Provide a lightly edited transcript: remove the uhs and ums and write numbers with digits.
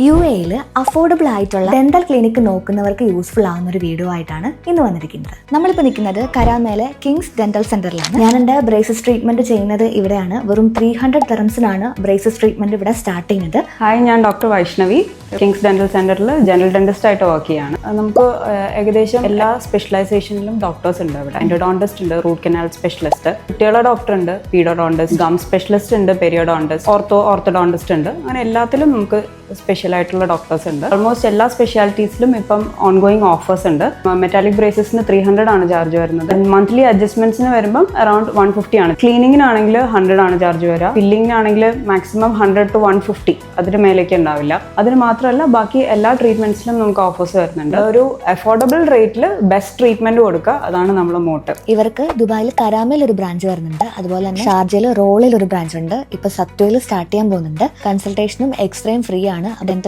UAE affordable ആയിട്ടുള്ള dental clinic നോക്കുന്നവർക്ക് useful ആവുന്ന ഒരു വീഡിയോ ആയിട്ടാണ് ഇന്ന് വന്നിരിക്കുന്നത്. നമ്മളിപ്പോൾ നിൽക്കുന്നത് കരാമയിലെ കിങ്സ് ഡെന്റൽ സെന്ററിലാണ്. ഞാൻ എൻ്റെ ബ്രേസസ് ട്രീറ്റ്മെന്റ് ചെയ്യുന്നത് ഇവിടെയാണ്. വെറും 300 ദിർഹംസിനാണ് ബ്രേസസ് ട്രീറ്റ്മെന്റ് ഇവിടെ സ്റ്റാർട്ട് ചെയ്യുന്നത്. ഹായ്, ഞാൻ ഡോക്ടർ വൈഷ്ണവി, കിങ്സ് ഡെന്റൽ സെന്ററിൽ ജനറൽ ഡെന്റിസ്റ്റ് ആയിട്ട് വർക്ക് ചെയ്യാണ്. നമുക്ക് ഏകദേശം എല്ലാ സ്പെഷ്യലൈസേഷനിലും ഡോക്ടേഴ്സ് ഉണ്ട്. ഇവിടെ എൻഡോഡോണ്ടിസ്റ്റ് ഉണ്ട്, റൂട്ട് കനാൽ സ്പെഷ്യലിസ്റ്റ്, കുട്ടികളുടെ ഡോക്ടർ ഉണ്ട്, പീഡോഡോണ്ടിസ്റ്റ്, ഗം സ്പെഷ്യലിസ്റ്റ് ഉണ്ട്, പെരിയോഡോണ്ടിസ്റ്റ്, ഓർത്തോഡോണ്ടിസ്റ്റ് ഉണ്ട്. അങ്ങനെ എല്ലാത്തിലും നമുക്ക് സ്പെഷ്യൽ ആയിട്ടുള്ള ഡോക്ടേഴ്സ് ഉണ്ട്. ഓൾമോസ്റ്റ് എല്ലാ സ്പെഷ്യാലിറ്റീസിലും ഇപ്പം ഓൺഗോയിങ് ഓഫേഴ്സ് ഉണ്ട്. മെറ്റാലിക് ബ്രേസസിന് 300 ആണ് ചാർജ് വരുന്നത്. മന്ത്ലി അഡ്ജസ്റ്റ്മെന്റ്സിന് വരുമ്പോൾ അറൌണ്ട് 150 ആണ്. ക്ലീനിങ്ങിനാണെങ്കിൽ 100 ആണ് ചാർജ് വരിക. ഫില്ലിങ്ങിനാണെങ്കിൽ മാക്സിമം 100 to 150, അതിന് മേലേക്ക് ഉണ്ടാവില്ല. അതിന് മാത്രമല്ല ബാക്കി എല്ലാ ട്രീറ്റ്മെന്റ്സിലും നമുക്ക് ഓഫേഴ്സ് വരുന്നുണ്ട്. ഒരു അഫോർഡബിൾ റേറ്റിൽ ബെസ്റ്റ് ട്രീറ്റ്മെന്റ് കൊടുക്കുക, അതാണ് നമ്മുടെ മോട്ടീവ്. ഇവർക്ക് ദുബായിൽ കരാമയിൽ ഒരു ബ്രാഞ്ച് വരുന്നുണ്ട്. അതുപോലെ തന്നെ ഷാർജയിൽ റോളിൽ ഒരു ബ്രാഞ്ച് ഉണ്ട്. ഇപ്പൊ സത്വയിൽ സ്റ്റാർട്ട് ചെയ്യാൻ പോകുന്നുണ്ട്. കൺസൾട്ടേഷനും എക്സ്റേയും ഫ്രീ ആണ്.